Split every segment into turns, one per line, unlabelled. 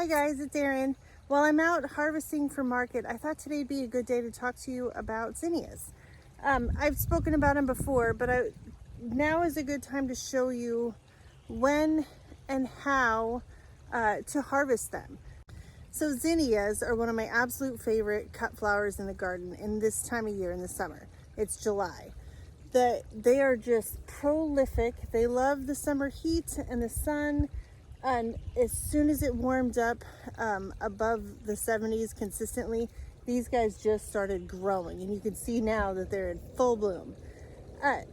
Hi guys, it's Erin. While I'm out harvesting for market, I thought today'd be a good day to talk to you about zinnias. I've spoken about them before, but now is a good time to show you when and how to harvest them. So zinnias are one of my absolute favorite cut flowers in the garden in this time of year in the summer. It's July. They are just prolific. They love the summer heat and the sun. And as soon as it warmed up above the 70s consistently, these guys just started growing, and you can see now that they're in full bloom.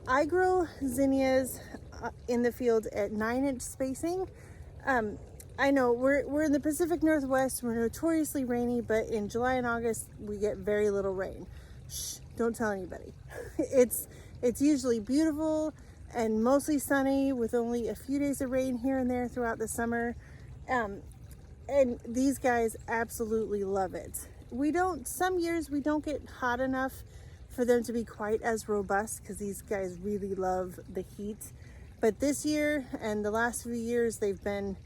I grow zinnias in the field at 9-inch spacing. I know we're in the Pacific Northwest. We're notoriously rainy, but in July and August we get very little rain. Shh, don't tell anybody. It's usually beautiful and mostly sunny with only a few days of rain here and there throughout the summer. And these guys absolutely love it. Some years we don't get hot enough for them to be quite as robust because these guys really love the heat. But this year and the last few years, they've been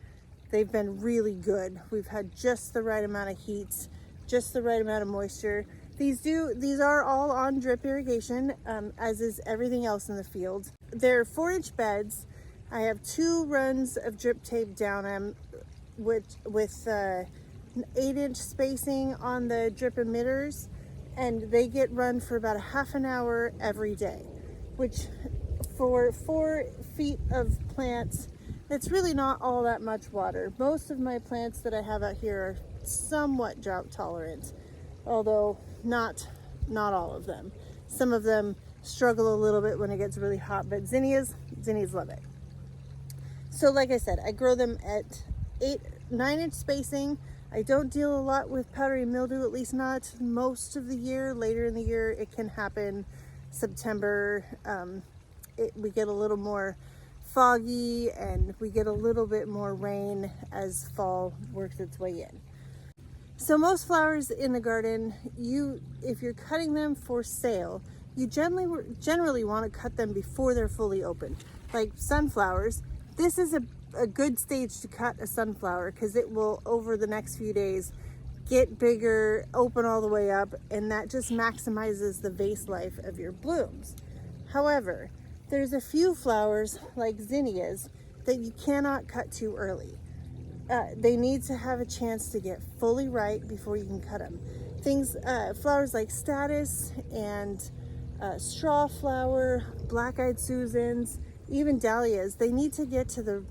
really good. We've had just the right amount of heat, just the right amount of moisture. These are all on drip irrigation, as is everything else in the field. They're 4-inch beds. I have 2 runs of drip tape down them with 8-inch spacing on the drip emitters, and they get run for about a half an hour every day, which for 4 feet of plants, it's really not all that much water. Most of my plants that I have out here are somewhat drought tolerant, although not all of them. Some of them struggle a little bit when it gets really hot, but zinnias love it. So like I said, I grow them at 9-inch spacing. I don't deal a lot with powdery mildew, at least not most of the year. Later in the year, it can happen. September, we get a little more foggy and we get a little bit more rain as fall works its way in. So most flowers in the garden, if you're cutting them for sale, you generally want to cut them before they're fully open. Like sunflowers, this is a good stage to cut a sunflower because it will, over the next few days, get bigger, open all the way up, and that just maximizes the vase life of your blooms. However, there's a few flowers like zinnias that you cannot cut too early. They need to have a chance to get fully ripe before you can cut them. Flowers like statice and straw flower, black-eyed Susans, even dahlias, they need to get to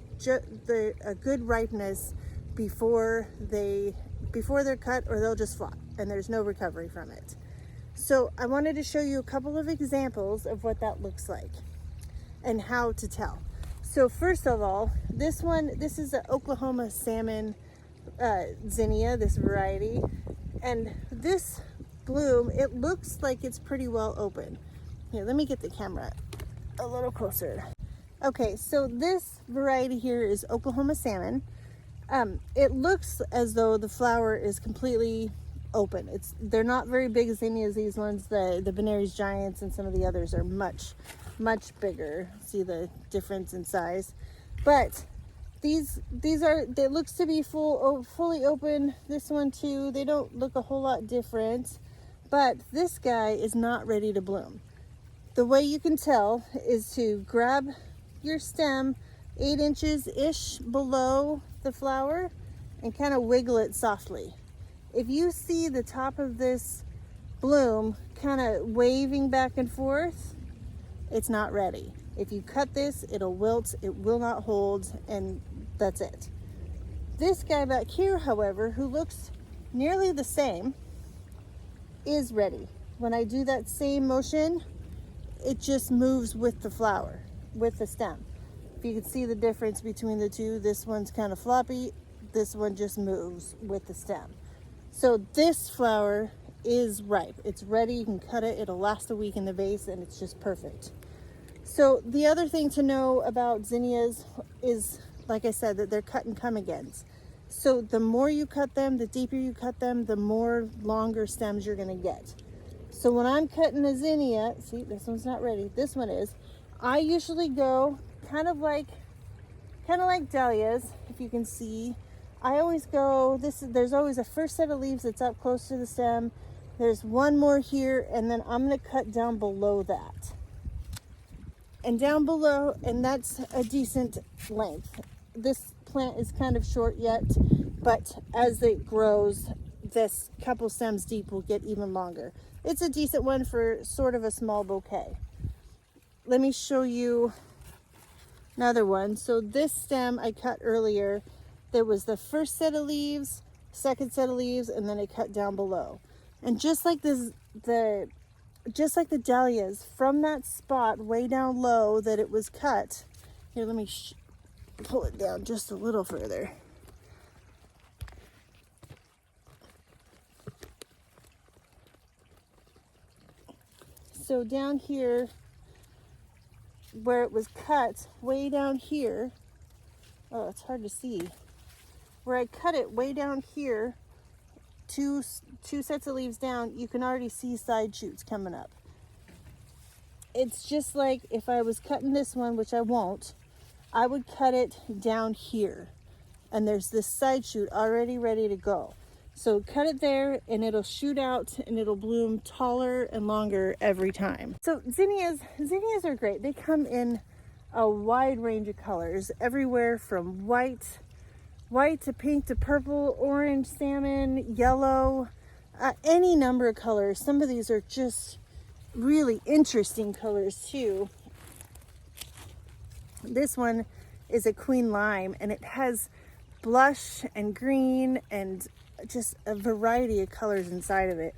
a good ripeness before they're cut, or they'll just flop and there's no recovery from it. So I wanted to show you a couple of examples of what that looks like and how to tell. So first of all, this is an Oklahoma salmon zinnia, this variety. And this bloom, it looks like it's pretty well open. Here, let me get the camera a little closer. Okay, so this variety here is Oklahoma salmon. It looks as though the flower is completely open. They're not very big zinnias, these ones. The Benary's Giants and some of the others are much bigger. See the difference in size. But they looks to be fully open. This one too, they don't look a whole lot different, but this guy is not ready to bloom. The way you can tell is to grab your stem 8 inches-ish below the flower and kind of wiggle it softly. If you see the top of this bloom kind of waving back and forth, it's not ready. If you cut this, it'll wilt, it will not hold, and that's it. This guy back here, however, who looks nearly the same, is ready. When I do that same motion, it just moves with the flower, with the stem. If you can see the difference between the two, this one's kind of floppy, this one just moves with the stem. So this flower is ripe. It's ready, you can cut it, it'll last a week in the vase, and it's just perfect. So the other thing to know about zinnias is, like I said, that they're cut and come agains. So the more you cut them, the deeper you cut them, the more longer stems you're gonna get. So when I'm cutting a zinnia, see, this one's not ready, this one is, I usually go kind of like dahlias, if you can see. I always go, there's always a first set of leaves that's up close to the stem. There's one more here, and then I'm gonna cut down below that. And down below, and that's a decent length. This plant is kind of short yet, but as it grows, this couple stems deep will get even longer. It's a decent one for sort of a small bouquet. Let me show you another one. So this stem I cut earlier. There was the first set of leaves, second set of leaves, and then I cut down below. And just like this, just like the dahlias, from that spot way down low that it was cut, here, let me pull it down just a little further. So down here, where it was cut, way down here, oh, it's hard to see. Where I cut it way down here, two sets of leaves down, you can already see side shoots coming up. It's just like if I was cutting this one, which I won't, I would cut it down here. And there's this side shoot already ready to go. So cut it there and it'll shoot out and it'll bloom taller and longer every time. So zinnias are great. They come in a wide range of colors, everywhere from white to pink to purple, orange, salmon, yellow, any number of colors. Some of these are just really interesting colors too. This one is a queen lime, and it has blush and green and just a variety of colors inside of it.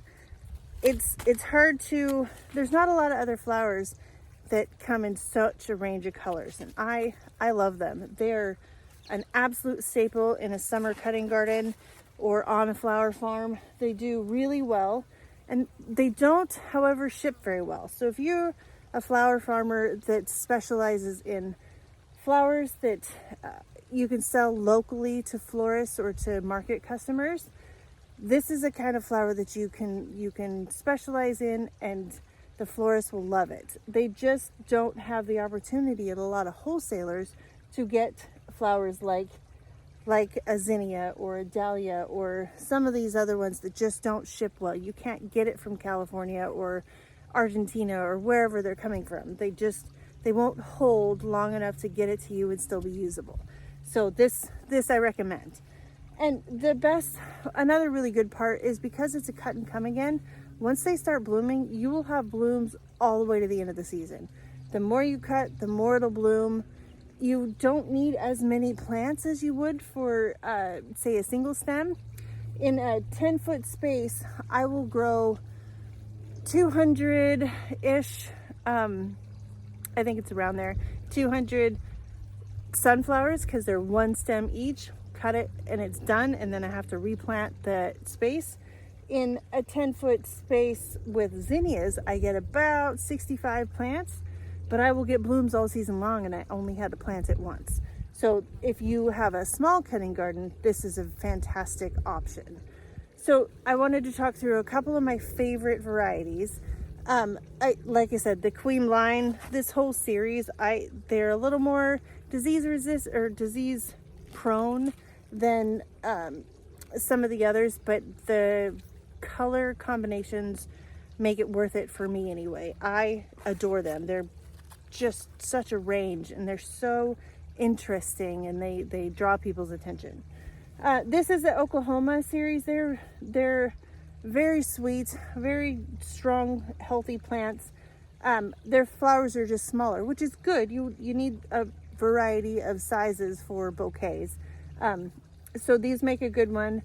It's hard to, there's not a lot of other flowers that come in such a range of colors, and I love them. They're an absolute staple in a summer cutting garden or on a flower farm. They do really well, and they don't, however, ship very well. So if you're a flower farmer that specializes in flowers that you can sell locally to florists or to market customers, this is a kind of flower that you can specialize in, and the florists will love it. They just don't have the opportunity at a lot of wholesalers to get flowers like a zinnia or a dahlia or some of these other ones that just don't ship well. You can't get it from California or Argentina or wherever they're coming from. They won't hold long enough to get it to you and still be usable. So this I recommend. And another really good part is because it's a cut and come again, once they start blooming, you will have blooms all the way to the end of the season. The more you cut, the more it'll bloom. You don't need as many plants as you would for, say, a single stem. In a 10-foot space, I will grow 200-ish, I think it's around there, 200 sunflowers, because they're one stem each. Cut it and it's done, and then I have to replant the space. In a 10-foot space with zinnias, I get about 65 plants, but I will get blooms all season long, and I only had to plant it once. So if you have a small cutting garden, this is a fantastic option. So I wanted to talk through a couple of my favorite varieties. Like I said, the Queen Line, this whole series, they're a little more disease resistant or disease prone than some of the others, but the color combinations make it worth it for me anyway. I adore them. They're just such a range, and they're so interesting, and they draw people's attention. This is the Oklahoma series. They're very sweet, very strong, healthy plants. Their flowers are just smaller, which is good. You need a variety of sizes for bouquets. So these make a good one.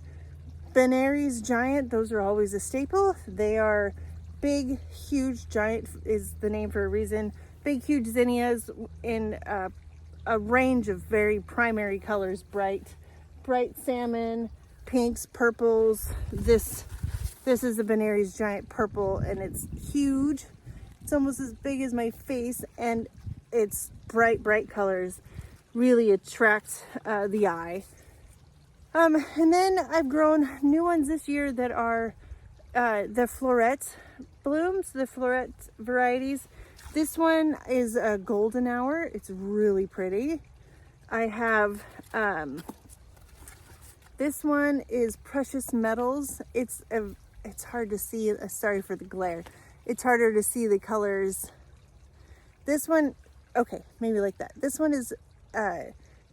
Benary's Giant, those are always a staple. They are big, huge, giant is the name for a reason. Big, huge zinnias in a range of very primary colors, bright salmon, pinks, purples. This is a Benary's Giant purple, and it's huge. It's almost as big as my face, and it's bright colors really attract the eye. And then I've grown new ones this year that are the floret blooms, the floret varieties. This one is a golden hour. It's really pretty. I have This one is Precious Metals. It's hard to see. Sorry for the glare. It's harder to see the colors. This one, okay, maybe like that. This one is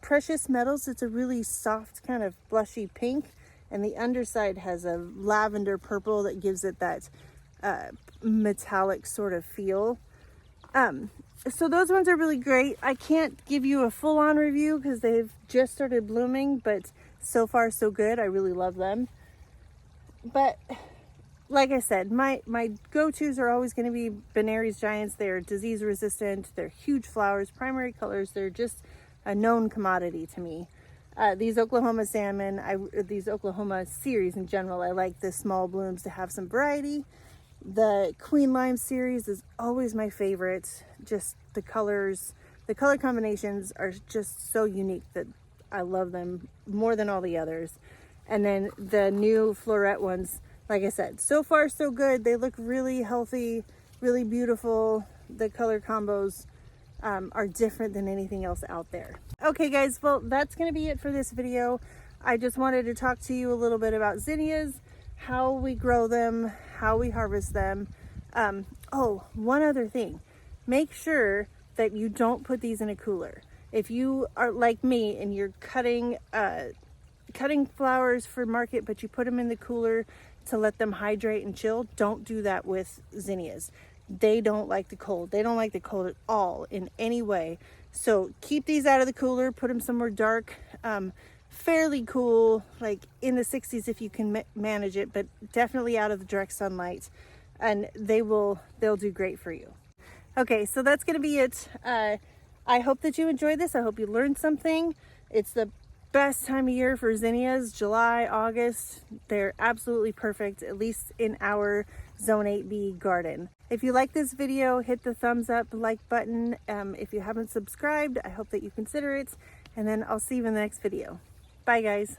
Precious Metals. It's a really soft kind of blushy pink, and the underside has a lavender purple that gives it that metallic sort of feel. So those ones are really great. I can't give you a full-on review because they've just started blooming, but so far so good. I really love them. But like I said, my go-tos are always going to be Benary's Giants. They're disease resistant. They're huge flowers, primary colors. They're just a known commodity to me. These Oklahoma salmon, these Oklahoma series in general, I like the small blooms to have some variety. The Queen Lime series is always my favorite. Just the colors, the color combinations are just so unique that I love them more than all the others. And then the new Floret ones, like I said, so far so good. They look really healthy, really beautiful. The color combos are different than anything else out there. Okay guys, well that's gonna be it for this video. I just wanted to talk to you a little bit about zinnias, how we grow them, how we harvest them. Oh, one other thing. Make sure that you don't put these in a cooler. If you are like me and you're cutting flowers for market, but you put them in the cooler to let them hydrate and chill, don't do that with zinnias. They don't like the cold. They don't like the cold at all in any way. So keep these out of the cooler, put them somewhere dark, fairly cool, like in the 60s if you can manage it, but definitely out of the direct sunlight, and they'll do great for you. Okay, so that's gonna be it. I hope that you enjoyed this. I hope you learned something. It's the best time of year for zinnias, July, August. They're absolutely perfect, at least in our Zone 8B garden. If you like this video, hit the thumbs up, like button. If you haven't subscribed, I hope that you consider it, and then I'll see you in the next video. Bye guys.